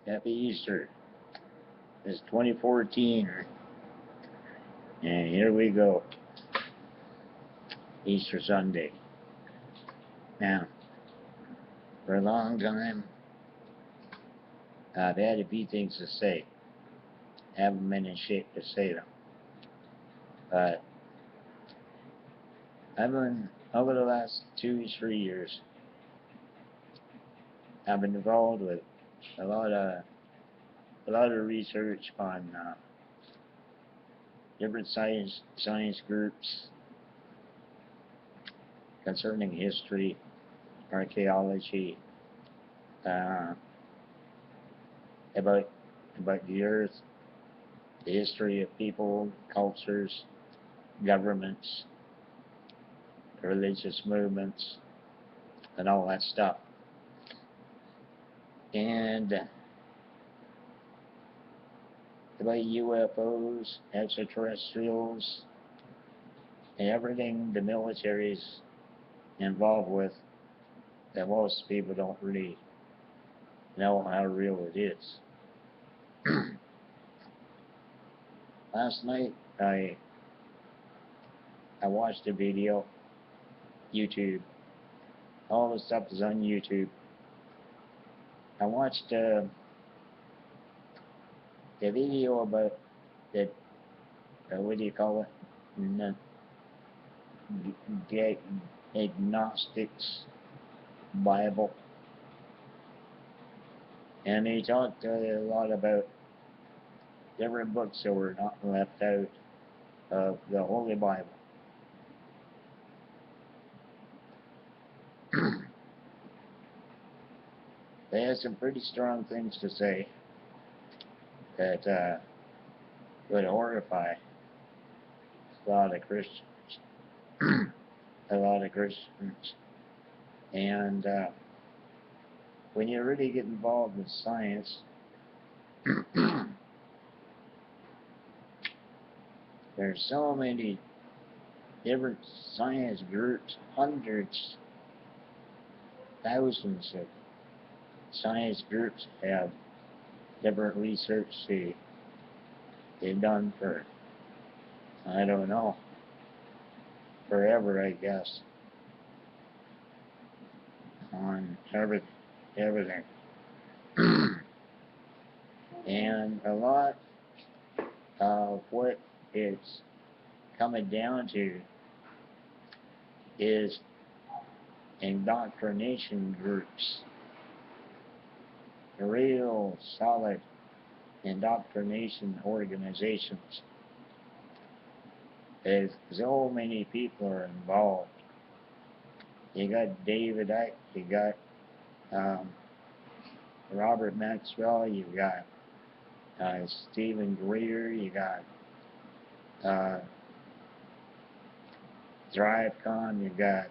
Happy Easter. It's 2014, and here we go. Easter Sunday. Now, for a long time, I've had a few things to say. Haven't been in shape to say them. But I've been, over the last 2-3 years, I've been involved with a lot of research on different science groups concerning history, archaeology, about the earth, the history of people, cultures, governments, religious movements, and all that stuff. And about UFOs, extraterrestrials, and everything the military's involved with that most people don't really know how real it is. Last night I watched a video, YouTube. All the stuff is on YouTube. I watched a video about the what do you call it? The agnostics Bible, and he talked a lot about different books that were not left out of the Holy Bible. They had some pretty strong things to say that would horrify a lot of Christians. And when you really get involved in science, there's so many different science groups, hundreds, thousands of science groups have different research they've done for, I don't know, forever, I guess, on everything. And a lot of what it's coming down to is indoctrination groups, real solid indoctrination organizations. As so many people are involved. You got David Icke, you got Robert Maxwell, you got Stephen Greer, you got ThriveCon, you got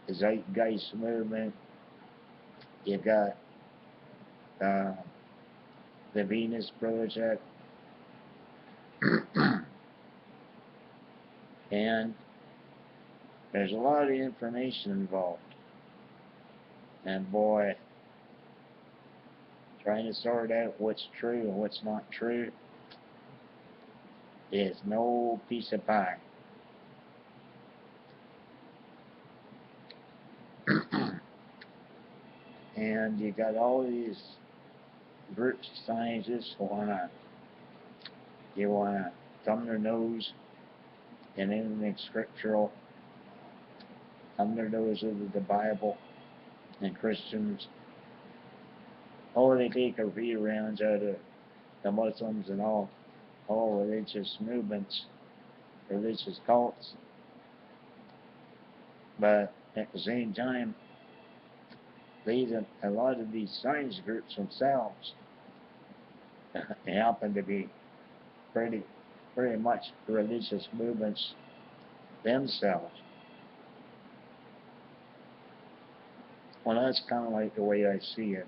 the Zeitgeist Movement, you got the Venus Project, and there's a lot of information involved. And boy, trying to sort out what's true and what's not true is no piece of pie. And you got all these groups of scientists who wanna thumb their nose in anything scriptural, thumb their nose into the Bible and Christians. Oh, they take a few rounds out of the Muslims and all religious movements, religious cults. But at the same time, a lot of these science groups themselves happen to be pretty much religious movements themselves. Well, that's kind of like the way I see it.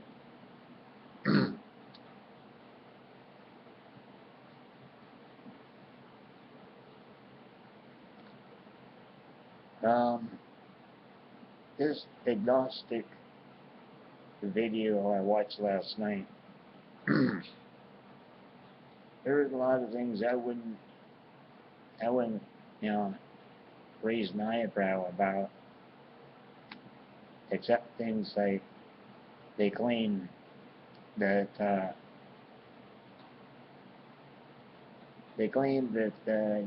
This agnostic video I watched last night, There's a lot of things I wouldn't, you know, raise an eyebrow about, except things like they claim that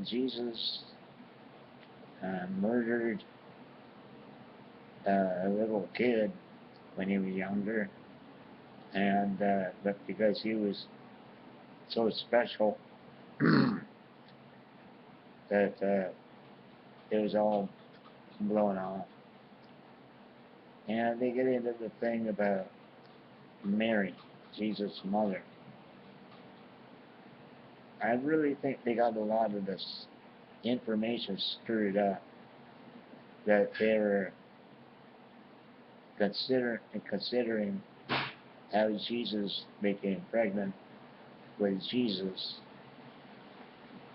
Jesus murdered a little kid when he was younger, and but because he was so special that it was all blown off. And they get into the thing about Mary, Jesus' mother. I really think they got a lot of this information screwed up, that they were considering how Jesus became pregnant with Jesus,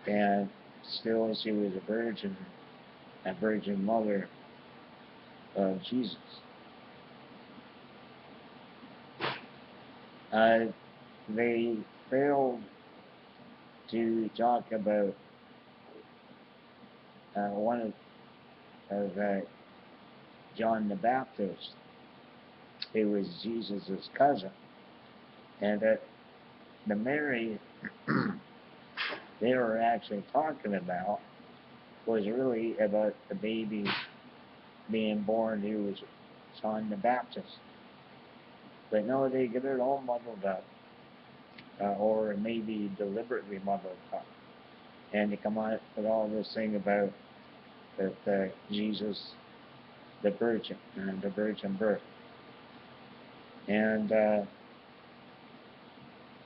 and still she was a virgin mother of Jesus. They failed to talk about one of John the Baptist, who was Jesus' cousin, and that the Mary they were actually talking about was really about the baby being born who was John the Baptist. But no, they get it all muddled up, or maybe deliberately muddled up, and they come out with all this thing about that Jesus, the virgin, and the virgin birth, and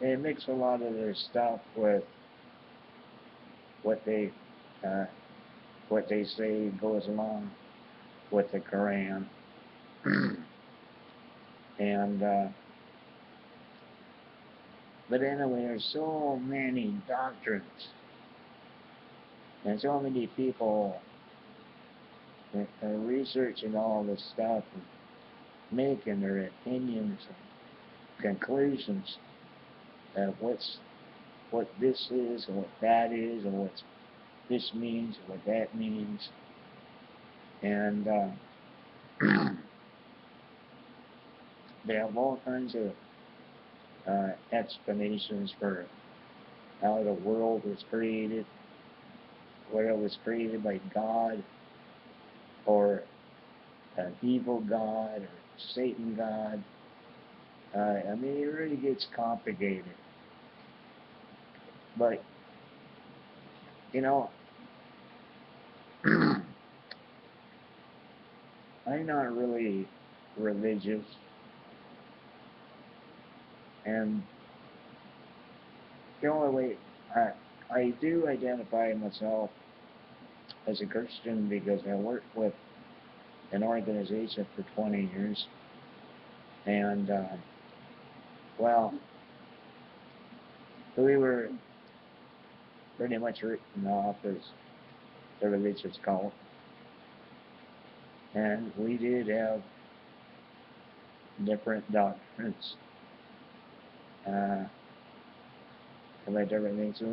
they mix a lot of their stuff with what they say goes along with the Quran, and but anyway, there's so many doctrines and so many people are researching all this stuff and making their opinions and conclusions of what this is and what that is and what this means and what that means, and they have all kinds of explanations for how the world was created, whether it was created by God or an evil God or Satan God. I mean, it really gets complicated. But, you know, I'm not really religious, and the only way I do identify myself as a Christian because I worked with an organization for 20 years, and well, we were pretty much written off as a religious cult, and we did have different doctrines about different things. So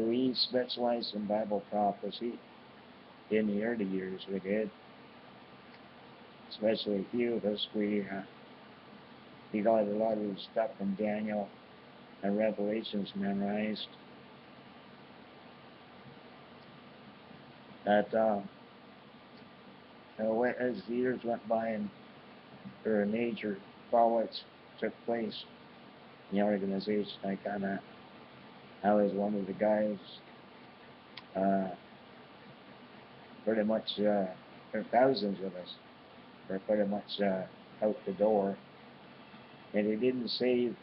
we specialized in Bible prophecy in the early years. We did, especially a few of us. We got a lot of the stuff from Daniel and Revelations memorized. That as the years went by and there were major fallouts took place in the organization, I was one of the guys. Pretty much, there are thousands of us. Were pretty much out the door, and it didn't save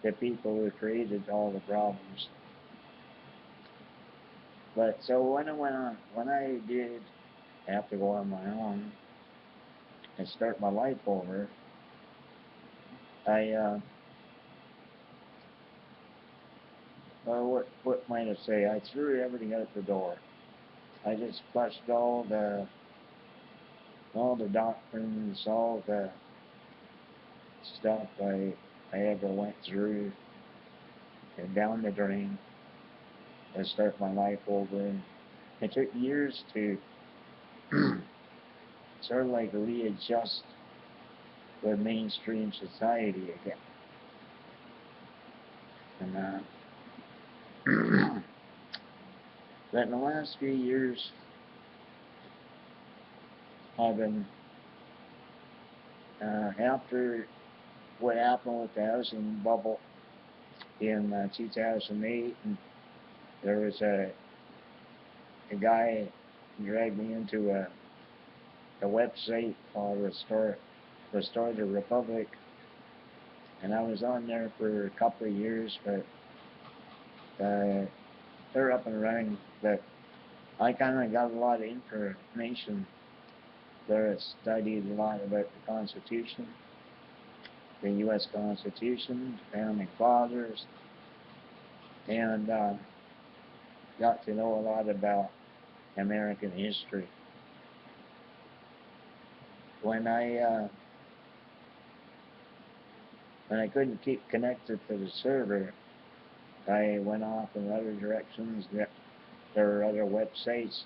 the people who created all the problems. But so when I did have to go on my own and start my life over, what might I say? I threw everything out the door. I just flushed all the doctrines, all the stuff. I ever went through and down the drain and start my life over. And it took years to sort of like readjust with mainstream society again. And but in the last few years, I've been after what happened with the housing bubble in 2008, and there was a guy dragged me into a website called Restore the Republic, and I was on there for a couple of years, but they're up and running. But I kind of got a lot of information there. I studied a lot about the Constitution, the U.S. Constitution, the Founding Fathers, and got to know a lot about American history. When I couldn't keep connected to the server, I went off in other directions. There were other websites,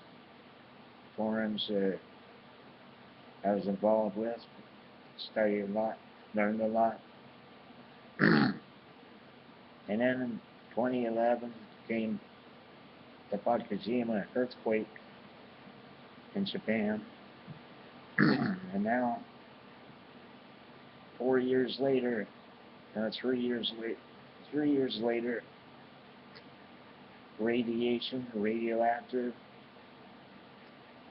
forums I was involved with, studied a lot, learned a lot. And then in 2011 came the Fukushima earthquake in Japan. And now, 4 years later, 3 years later, radioactive,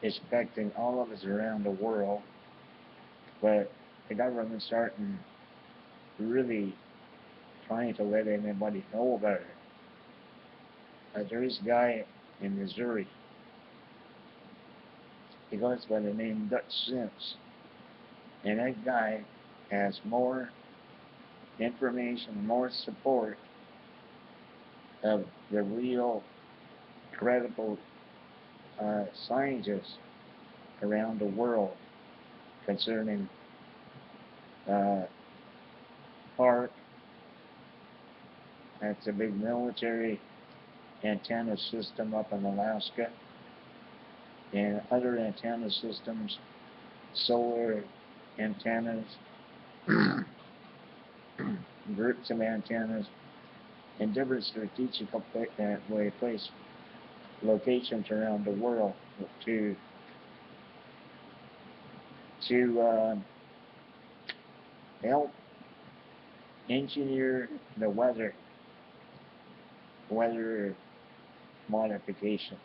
is affecting all of us around the world, but the government's starting really trying to let anybody know about it. There is a guy in Missouri. He goes by the name Dutch Sense, and that guy has more information, more support of the real credible scientists around the world concerning HARP. That's a big military antenna system up in Alaska, and other antenna systems, solar antennas, groups of antennas, in different strategic locations around the world to help engineer the weather modification.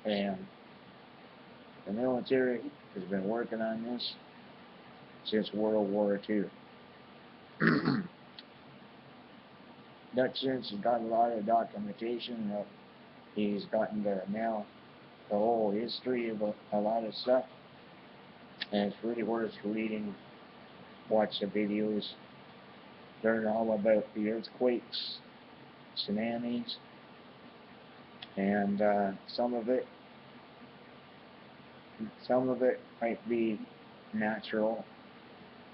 And the military has been working on this since World War II. Dutch Sense has got a lot of documentation. He's gotten to now the whole history of a lot of stuff, and it's really worth reading. Watch the videos, learn all about the earthquakes, tsunamis, and some of it might be natural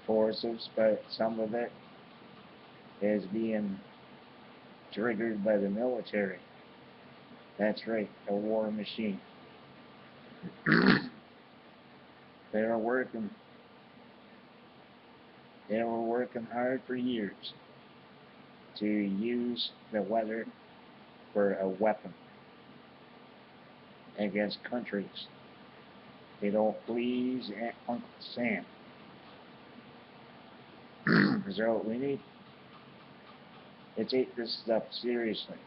forces, but some of it is being triggered by the military. That's right, a war machine. They were working hard for years to use the weather for a weapon against countries they don't please Uncle Sam. So we need to take this stuff seriously.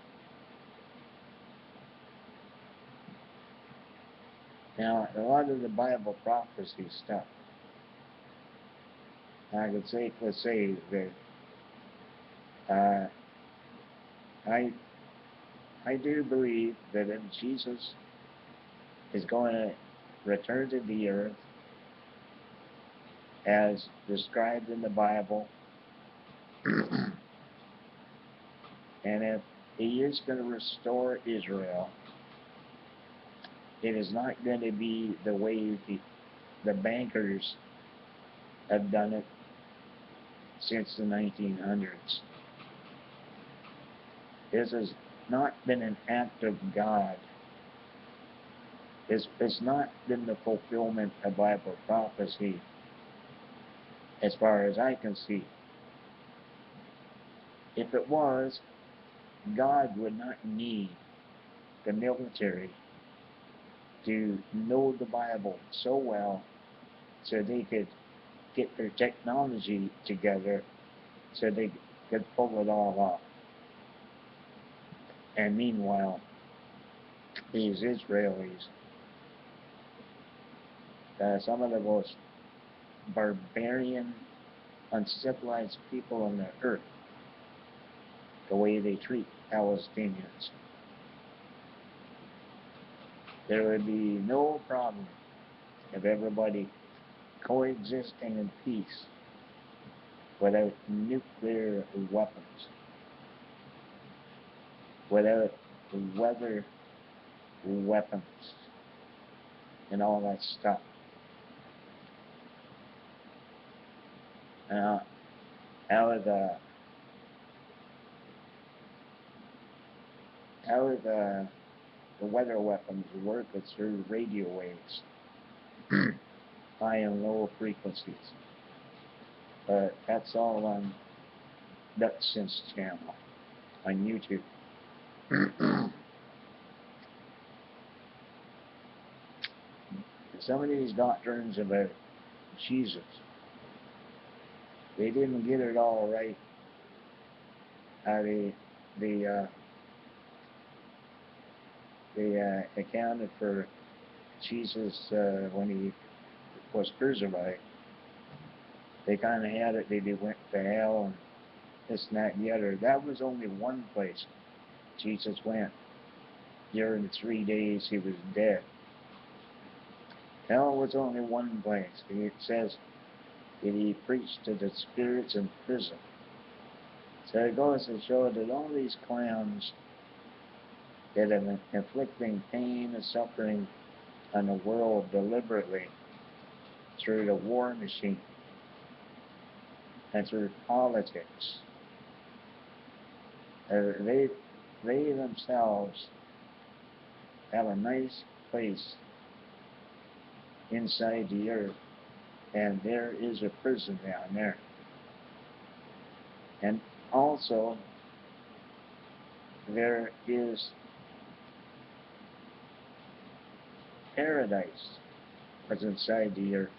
Now, a lot of the Bible prophecy stuff, I could safely say that I do believe that if Jesus is going to return to the earth as described in the Bible, and if he is going to restore Israel, it is not going to be the way the bankers have done it since the 1900s. This has not been an act of God. It's not been the fulfillment of Bible prophecy, as far as I can see. If it was, God would not need the military to know the Bible so well so they could get their technology together so they could pull it all off. And meanwhile, these Israelis, some of the most barbarian, uncivilized people on the earth, the way they treat Palestinians. There would be no problem of everybody coexisting in peace without nuclear weapons, without weather weapons, and all that stuff. How would the weather weapons work? It's through radio waves, high and low frequencies. But that's all on Dutch's channel on YouTube. Some of these doctrines about Jesus, they didn't get it all right. They accounted for Jesus when he was crucified. They kind of had it that he went to hell and this and that and the other. That was only one place Jesus went during the 3 days he was dead. Hell was only one place. It says that he preached to the spirits in prison. So it goes to show that all these clowns that are inflicting pain and suffering on the world deliberately through the war machine and through politics, they themselves have a nice place inside the earth, and there is a prison down there. And also, there is paradise that's inside the earth.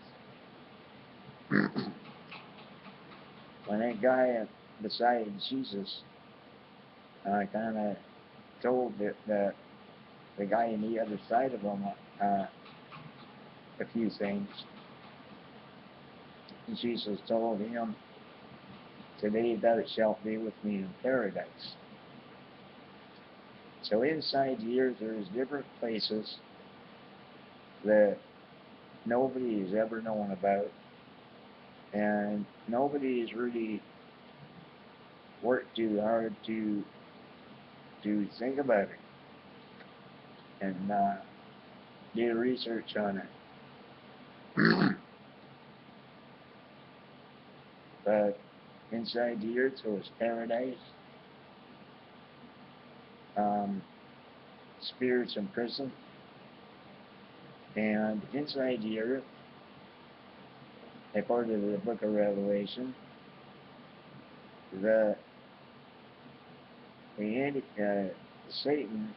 When that guy beside Jesus kind of told the guy on the other side of him a few things, Jesus told him, "Today thou shalt be with me in paradise." So inside the earth there's different places that nobody has ever known about, and nobody has really worked too hard to think about it and do research on it. But inside the earth there was paradise, spirits in prison, and inside the earth, according to the book of Revelation, Satan,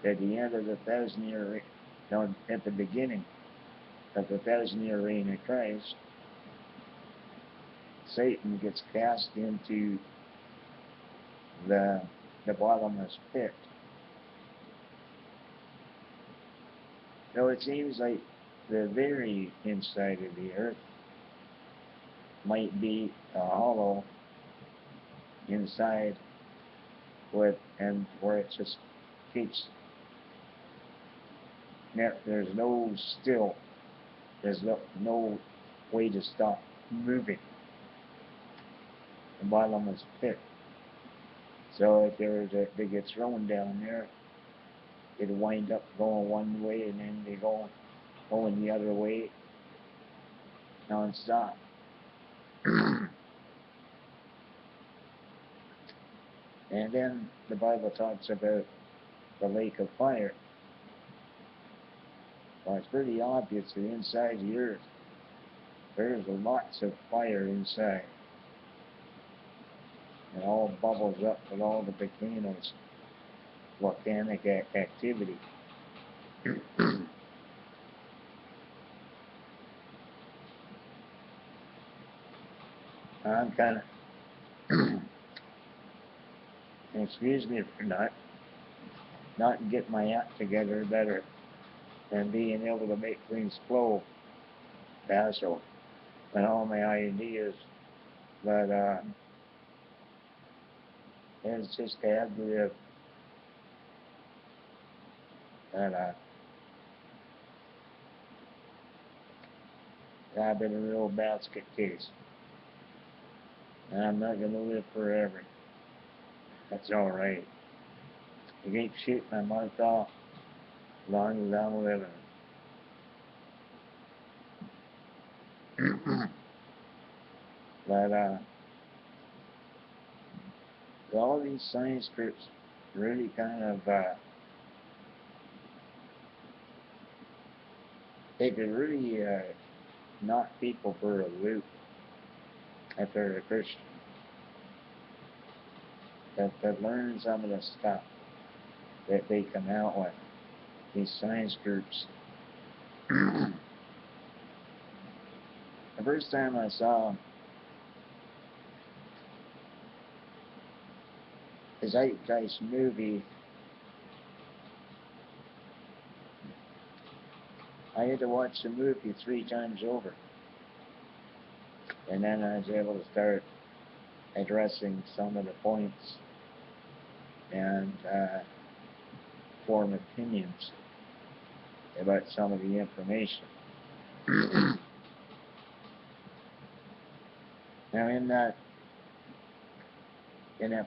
at the end of the 1,000-year, no, at the beginning of the 1,000-year reign of Christ, Satan gets cast into the bottomless pit. So it seems like the very inside of the earth might be a hollow inside where it just keeps. There's no still. There's no way to stop moving. The bottomless pit. So if they get thrown down there, it'll wind up going one way and then they going the other way non-stop. And then the Bible talks about the lake of fire. Well, it's pretty obvious that inside the earth, there's lots of fire inside. It all bubbles up with all the volcanoes, volcanic activity. I'm kind of, excuse me for not getting my act together better and being able to make things flow faster and all my ideas. But it's just had to that I've been a real basket case. And I'm not going to live forever. That's all right. You can't shoot my mouth off as long as I'm living. But all these science groups really kind of they could really knock people for a loop if they're a Christian. That learn some of the stuff that they come out with. These science groups. The first time I saw the Zeitgeist movie, I had to watch the movie 3 times over. And then I was able to start addressing some of the points and form opinions about some of the information. Now in that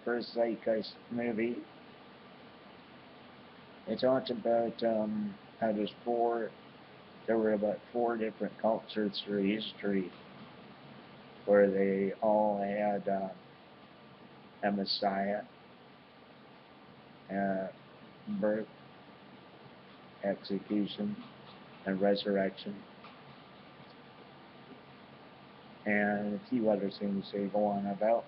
first Zeitgeist movie, it talked about how there were about 4 different cultures through history where they all had a Messiah, birth, execution, and resurrection, and a few other things they go on about.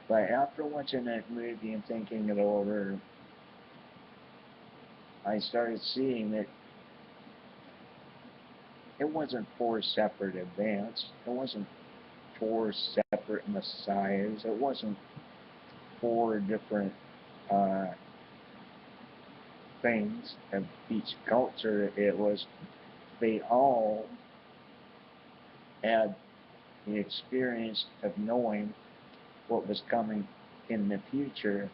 But after watching that movie and thinking it over, I started seeing that it wasn't 4 separate events. It wasn't 4 separate messiahs. It wasn't 4 different things of each culture. It was they all had the experience of knowing what was coming in the future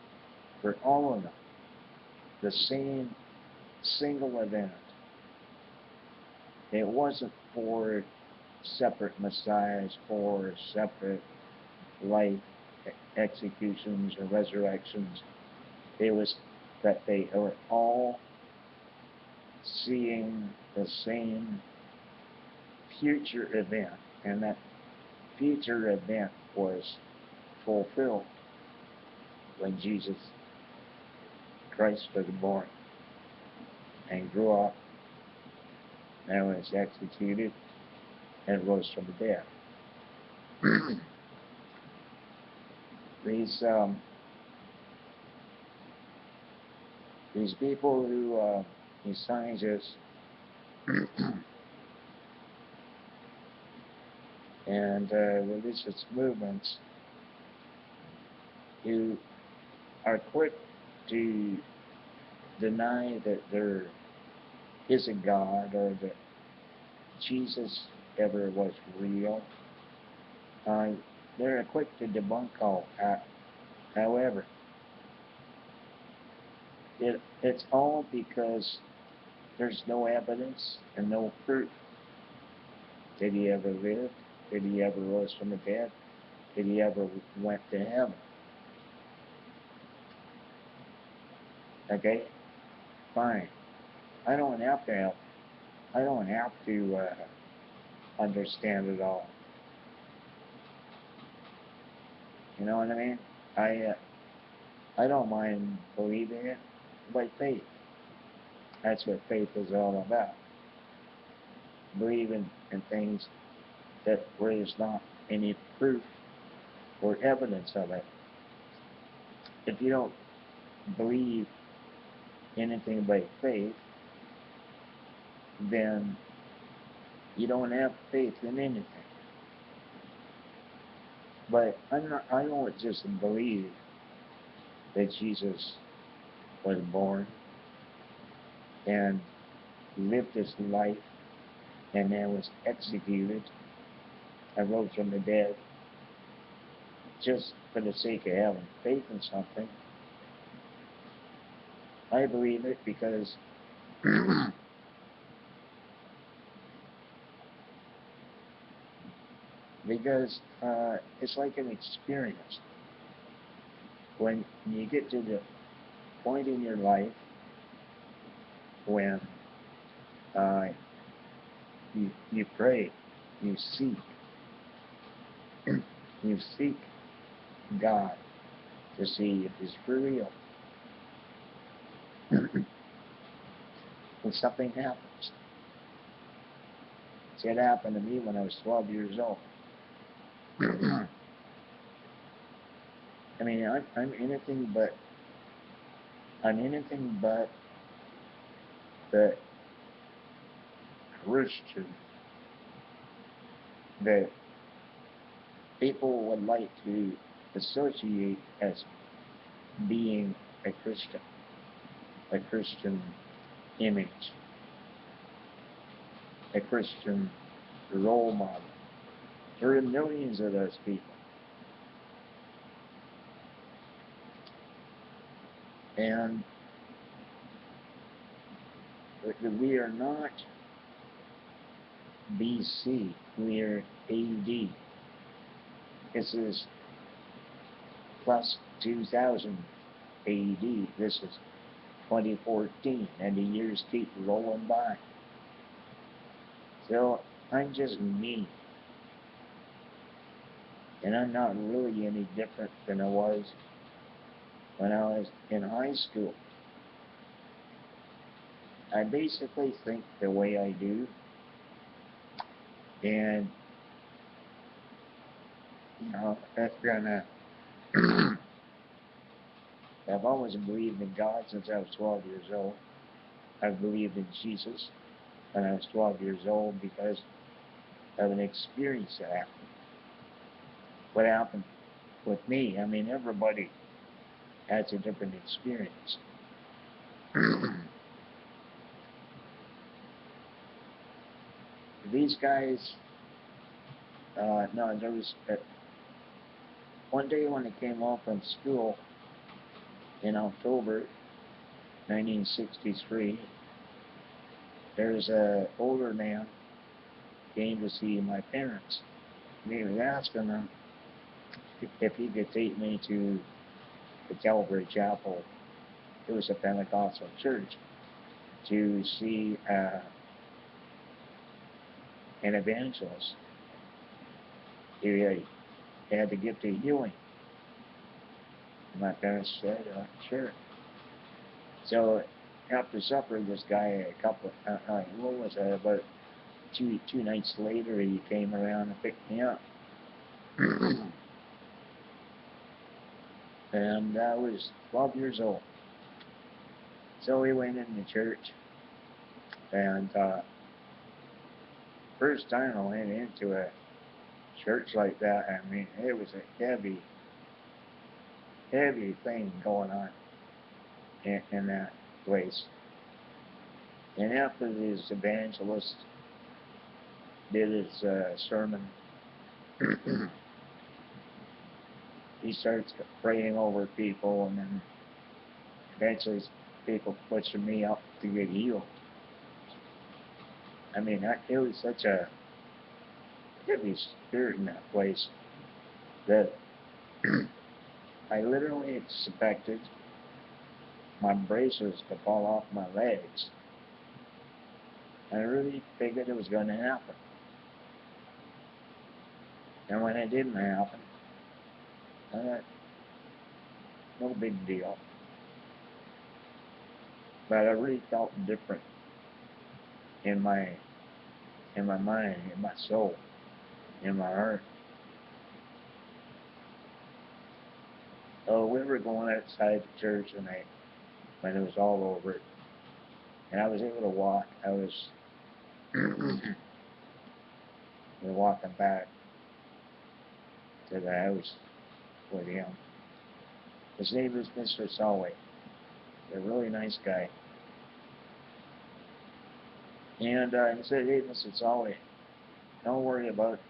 for all of them. The same single event. It wasn't 4 separate messiahs, 4 separate life executions or resurrections. It was that they were all seeing the same future event, and that future event was fulfilled when Jesus Christ was born and grew up and was executed and rose from the dead. These people who, these scientists and religious movements who are quick to deny that there is a God or that Jesus ever was real, they're quick to debunk all that. However, it's all because there's no evidence and no proof. Did he ever live? Did he ever rose from the dead? Did he ever went to heaven? Okay, fine. I don't have to help. I don't have to understand it all. You know what I mean? I don't mind believing it by faith. That's what faith is all about. Believing in things that where there's not any proof or evidence of it. If you don't believe anything by faith, then you don't have faith in anything. But I don't just believe that Jesus was born and lived his life and then was executed and rose from the dead just for the sake of having faith in something. I believe it because it's like an experience. When you get to the point in your life when you pray, you seek God to see if he's for real. And something happens. See, it happened to me when I was 12 years old. I mean, I'm anything but the Christian that people would like to associate as being a Christian image, a Christian role model. There are millions of those people. And we are not BC, we are AD. This is plus 2000 AD. This is 2014, and the years keep rolling by. So I'm just me. And I'm not really any different than I was when I was in high school. I basically think the way I do, and that's gonna I've always believed in God since I was 12 years old. I've believed in Jesus when I was 12 years old because of an experience that happened. What happened with me, I mean, everybody has a different experience. These guys, no, there was one day when I came home from school in October 1963, there's an older man came to see my parents. And he was asking them if he could take me to the Calvary Chapel. It was a Pentecostal church, to see an evangelist. He had the gift of healing. And my parents said, sure. So after supper, this guy, what was it, about two nights later, he came around and picked me up. And I was 12 years old. So we went into church, and first time I went into a church like that, I mean, it was a heavy thing going on in that place. And after this evangelist did his sermon, he starts praying over people, and then eventually people pushing me up to get healed. I mean, it was such a heavy spirit in that place that I literally expected my braces to fall off my legs. I really figured it was going to happen. And when it didn't happen, I thought, no big deal. But I really felt different in my mind, in my soul, in my heart. Oh, we were going outside the church tonight when it was all over, and I was able to walk. I was walking back to the house with him. His name is Mr. Solway. A really nice guy. And I said, hey, Mr. Solway, don't worry about it.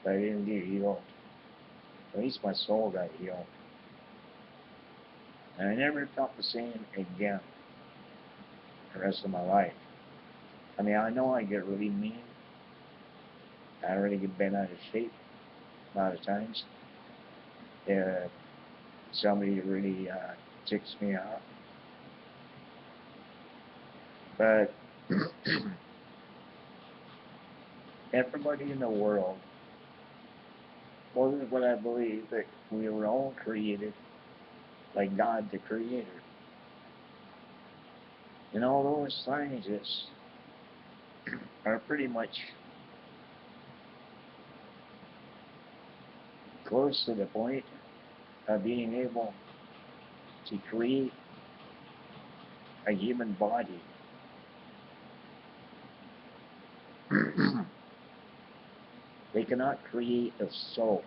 I didn't get healed. At least my soul got healed. And I never felt the same again the rest of my life. I mean, I know I get really mean. I really get bent out of shape a lot of times. Somebody really ticks me off. But everybody in the world, well, this is what I believe, that we were all created by God the Creator. And all those scientists are pretty much close to the point of being able to create a human body. They cannot create a soul.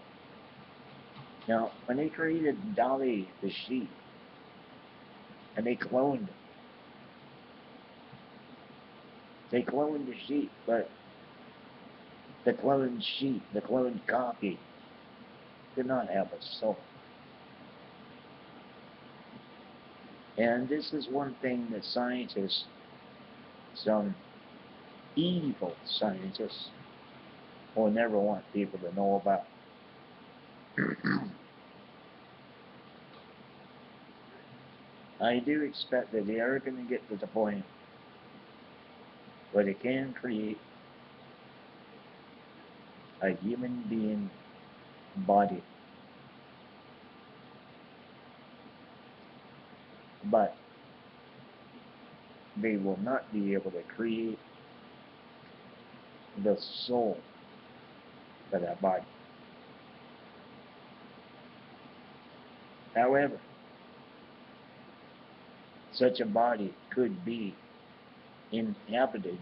Now, when they created Dolly the sheep, and they cloned the sheep, but the cloned sheep, the cloned copy, did not have a soul. And this is one thing that scientists, some evil scientists, will never want people to know about. I do expect that they are going to get to the point where they can create a human being body. But they will not be able to create the soul for that body. However, such a body could be inhabited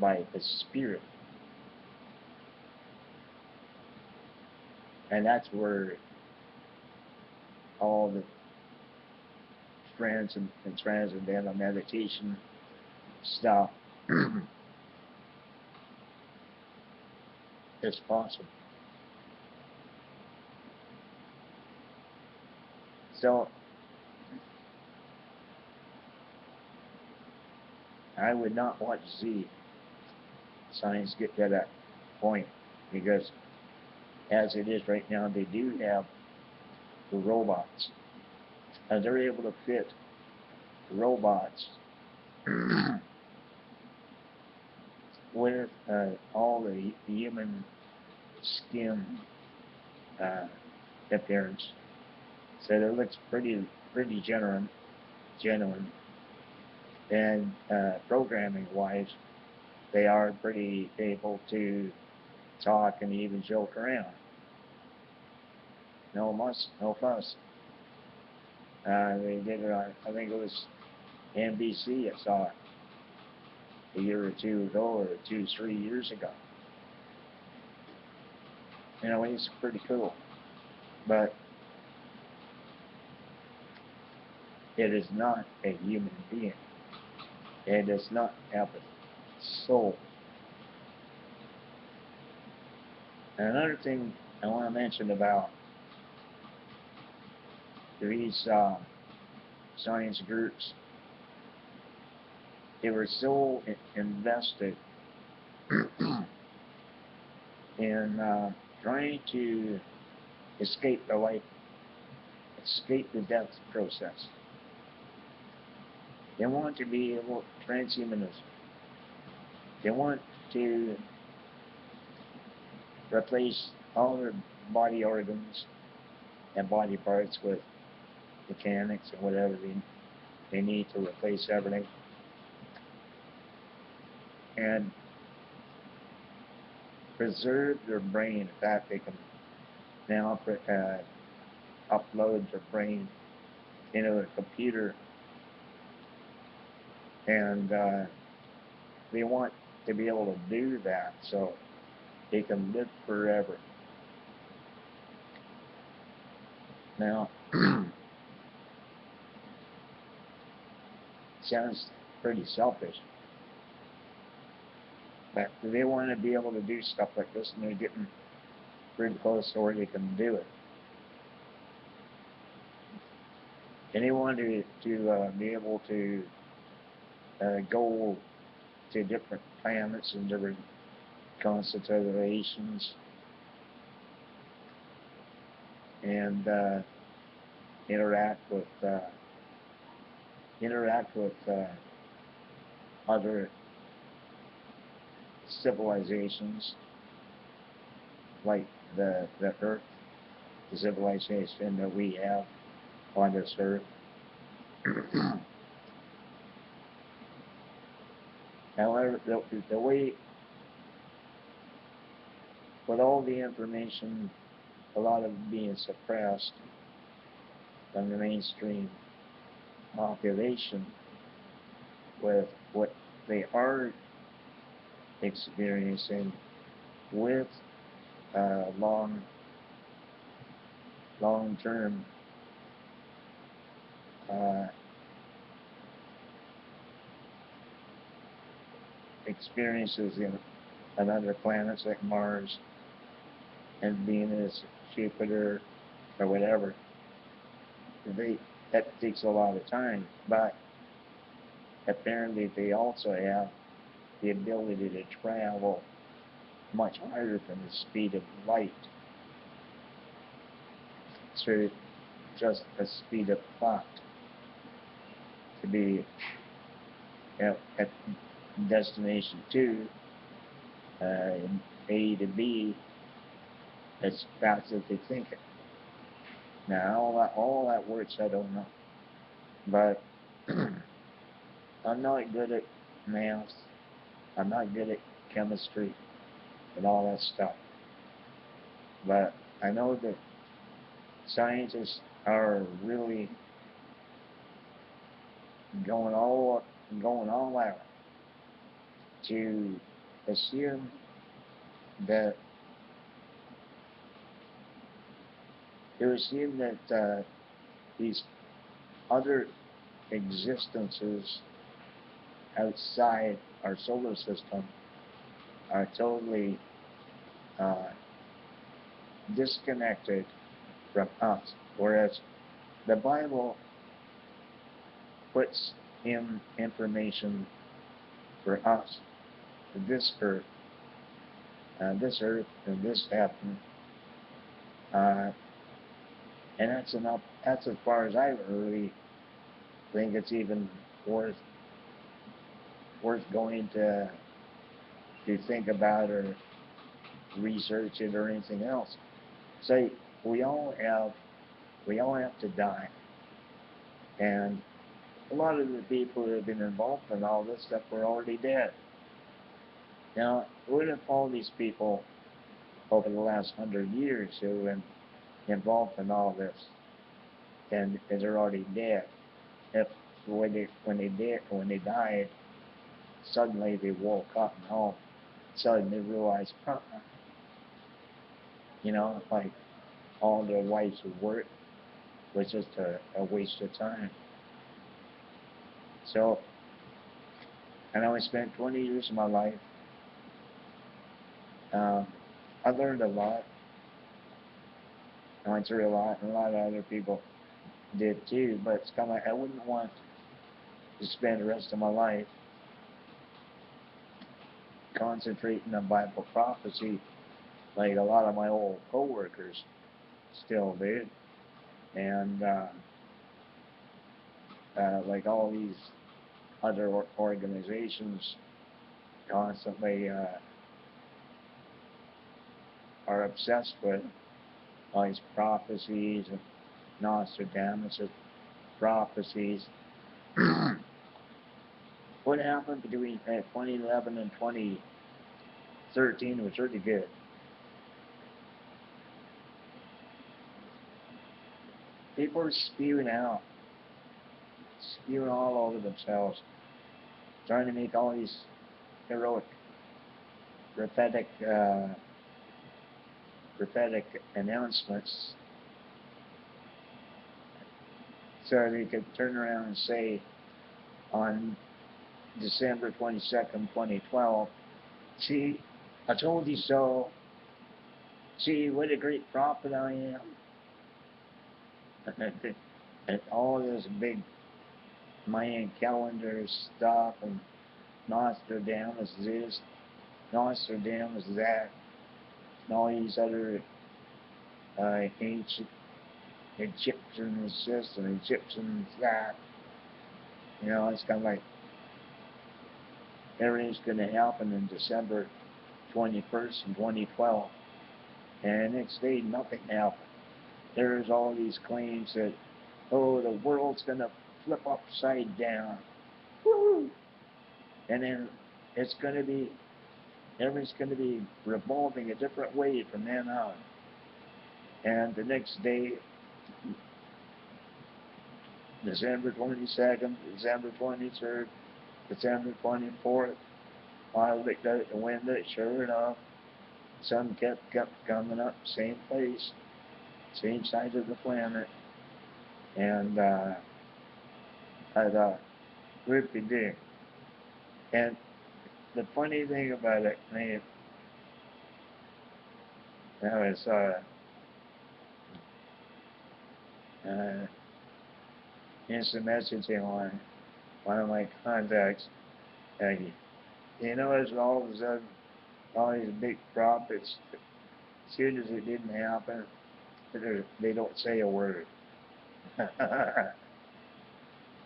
by the spirit. And that's where all the transcendental meditation stuff is possible. So I would not want to see science get to that point, because as it is right now, they do have the robots, and they're able to fit robots with all the human skin appearance, so it looks pretty genuine. And programming-wise, they are pretty able to talk and even joke around. No muss, no fuss. They did it on, I think it was NBC, I saw it a year or two ago, or 3 years ago. You know, it's pretty cool. But it is not a human being. It does not have a soul. And another thing I want to mention about these science groups, they were so invested in trying to escape the death process. They want to be able to transhumanism. They want to replace all their body organs and body parts with mechanics and whatever they need to replace everything. And preserve their brain. In fact, they can now upload their brain into a computer, and they want to be able to do that so they can live forever. Now, sounds pretty selfish, but they want to be able to do stuff like this, and they're getting pretty close to where they can do it. And they want to be able to go to different planets and different constellations and interact with other civilizations like the Earth, the civilization that we have on this Earth. However, the way, with all the information, a lot of it being suppressed from the mainstream population, with what they are experiencing with long-term experiences in other planets like Mars and Venus, Jupiter, or whatever. That takes a lot of time, but apparently they also have the ability to travel much higher than the speed of light through just the speed of thought to be at destination 2, A to B, as fast as they think it. Now, all that works, I don't know. But I'm not good at math. I'm not good at chemistry and all that stuff. But I know that scientists are really going all out to assume that these other existences outside our solar system are totally disconnected from us, whereas the Bible puts in information for us, this earth and this heaven, and that's enough. That's as far as I really think it's even worth going to think about or research it or anything else. Say we all have to die, and a lot of the people who have been involved in all this stuff were already dead. Now, what if all these people over the last 100 years who have been involved in all this and they're already dead, if when they died, suddenly they woke up and all suddenly they realized, like all their life's work was just a waste of time. So, I know I spent 20 years of my life. I learned a lot. I went through a lot, and a lot of other people did too, but it's kind of like I wouldn't want to spend the rest of my life concentrating on Bible prophecy like a lot of my old co-workers still did, and like all these other organizations constantly are obsessed with all these prophecies and Nostradamus prophecies. What happened between 2011 and 2013 was really good. People are spewing all over themselves, trying to make all these heroic, prophetic announcements, so they could turn around and say on December 22nd, 2012, see, I told you so. See, what a great prophet I am. And all this big Mayan calendar stuff and Nostradamus this, Nostradamus that, and all these other ancient Egyptians this and Egyptians that. You know, it's kind of like everything's going to happen in December 21st and 2012. And the next day, nothing happened. There's all these claims that, oh, the world's going to flip upside down. Woo! And then it's going to be, everything's going to be revolving a different way from then on. And the next day, December 22nd, December 23rd, December 24th, I looked out the window, sure enough, sun kept coming up, same place, same side of the planet, and I thought, whoopie-doo. And the funny thing about it, man, that was instant messaging on one of my contacts. You notice all of a sudden, all these big prophets, as soon as it didn't happen, they don't say a word.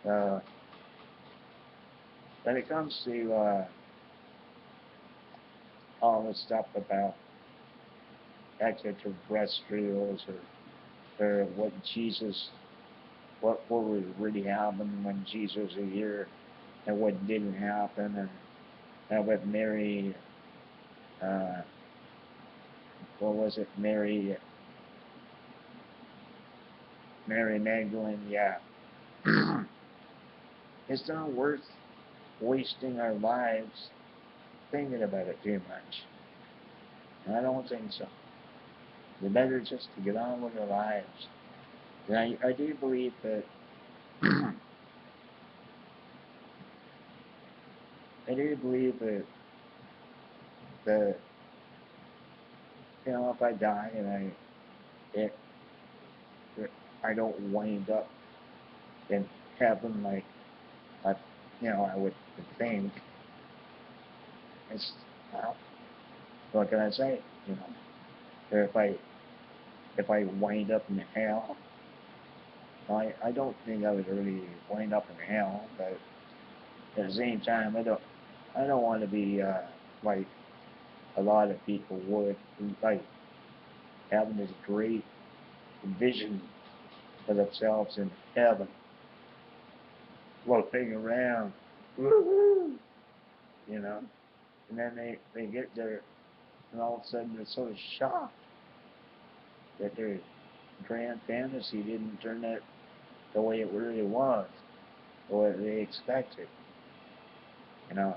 When it comes to all the stuff about extraterrestrials or what was really happening when Jesus was here and what didn't happen, and what Mary, what was it, Mary Magdalene, yeah. It's not worth wasting our lives thinking about it too much. I don't think so. The better just to get on with our lives. And I do believe that that you know, if I die and I don't wind up in heaven like I would think. It's, well, what can I say? You know, or if I wind up in hell, I don't think I would really wind up in hell, but at the same time, I don't want to be like a lot of people would, like having this great vision of themselves in heaven, floating around, woo-hoo, you know, and then they get there, and all of a sudden they're so shocked that their grand fantasy didn't turn out the way it really was, or what they expected. You know,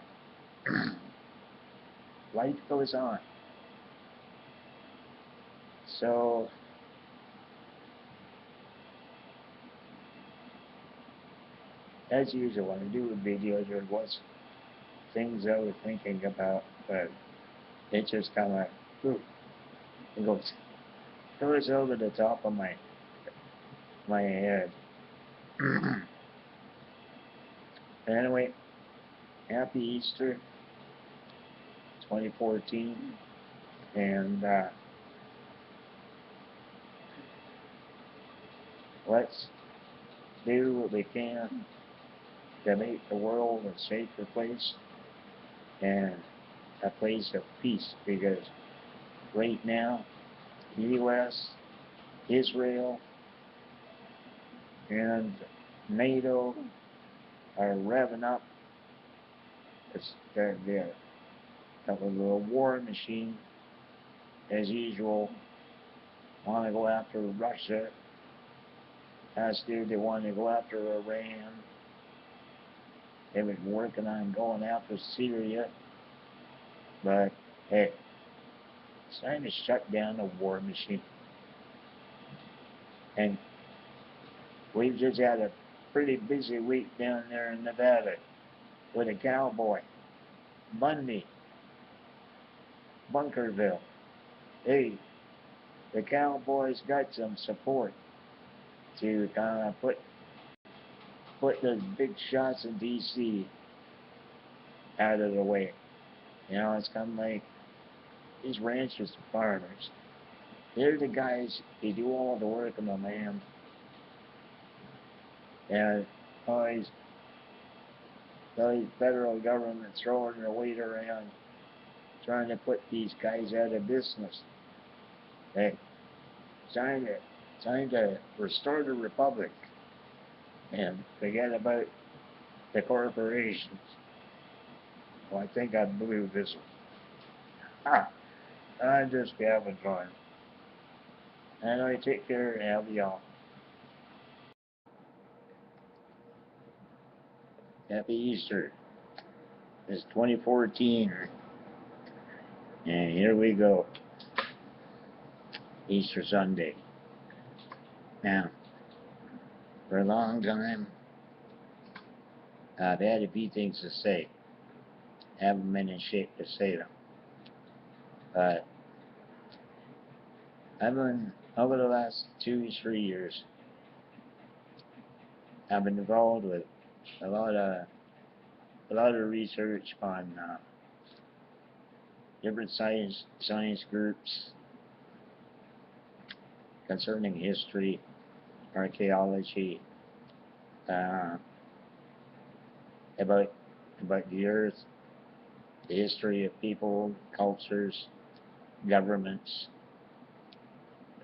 life goes on. So, as usual, when I do videos, there was things I was thinking about, but it just kind of, it goes over the top of my head. Anyway, happy Easter 2014, and let's do what we can to make the world a safer place and a place of peace, because right now, the U.S. Israel and NATO are revving up. They're a little war machine, as usual. Want to go after Russia. Last year they wanted to go after Iran. They've been working on going after Syria. But hey, it's time to shut down the war machine. And we've just had a pretty busy week down there in Nevada with a cowboy. Bundy. Bunkerville. Hey, the Cowboys got some support to kind of put those big shots in D.C. out of the way. You know, it's kind of like these ranchers and farmers. They're the guys who do all the work on the land. And all these federal government throwing their weight around trying to put these guys out of business. Hey, time to restore the republic and forget about the corporations. Well, I think I blew this one. I'm just having fun. And I take care and have y'all. Happy Easter. It's 2014. And here we go. Easter Sunday. Now, for a long time, I've had a few things to say. Haven't been in shape to say them. But I've been, over the last 2-3 years, I've been involved with a lot of research on different science groups concerning history, archaeology, about the earth, the history of people, cultures, governments,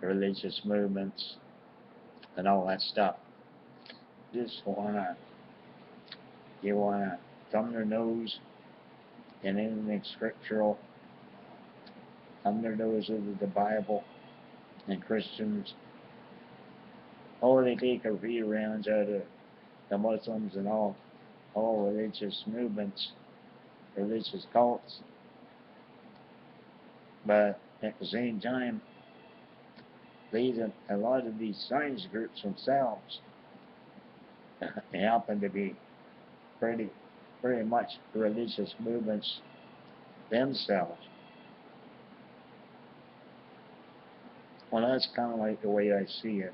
religious movements, and all that stuff. You wanna thumb their nose in anything scriptural, thumb their nose into the Bible and Christians. Oh, they take a few rounds out of the Muslims and all religious movements, religious cults. But at the same time, a lot of these science groups themselves happen to be pretty much religious movements themselves. Well, that's kind of like the way I see it.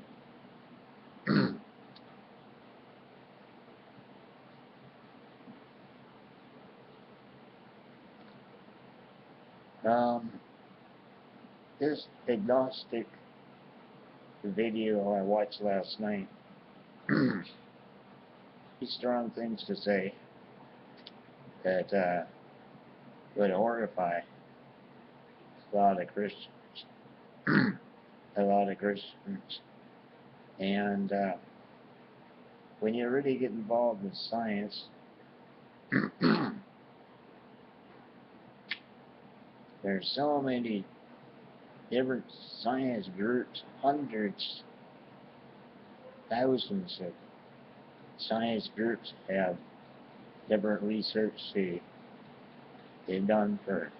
This agnostic video I watched last night, strong things to say that would horrify a lot of Christians. And when you really get involved in science, there's so many different science groups, hundreds, thousands of science groups have different research they've done for,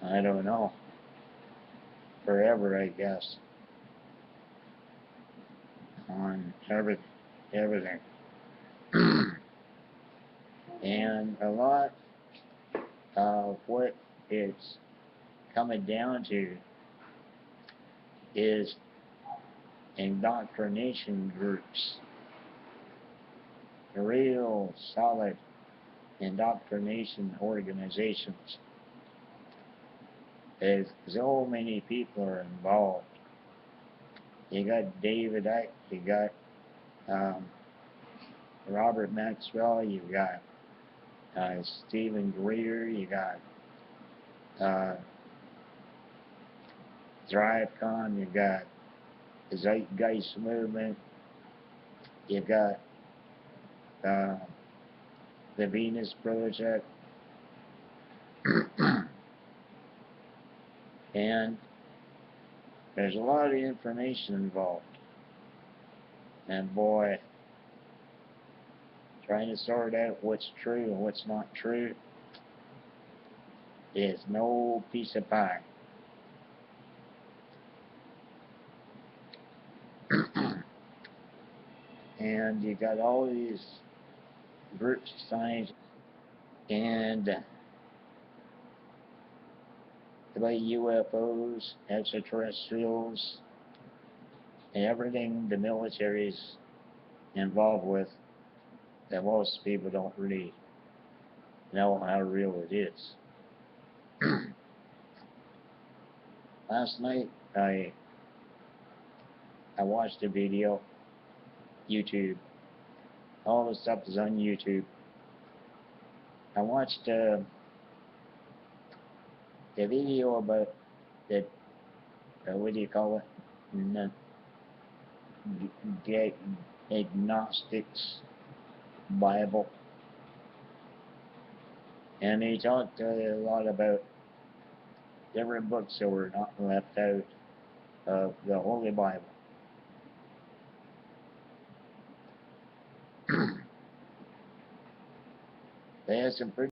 I don't know, forever, I guess, on everything. And a lot of what it's coming down to is indoctrination groups, real solid indoctrination organizations. As so many people are involved. You got David Icke, you got Robert Maxwell, you got Stephen Greer, you got ThriveCon, you got the Zeitgeist movement. You got the Venus Project, and there's a lot of information involved. And boy, trying to sort out what's true and what's not true is no piece of pie. And you got all these groups of science and about UFOs, extraterrestrials, and everything the military's involved with that most people don't really know how real it is. Last night I watched a video, YouTube. All the stuff is on YouTube. I watched a video about the what do you call it? The agnostics Bible, and he talked a lot about different books that were not left out of the Holy Bible. They had some pretty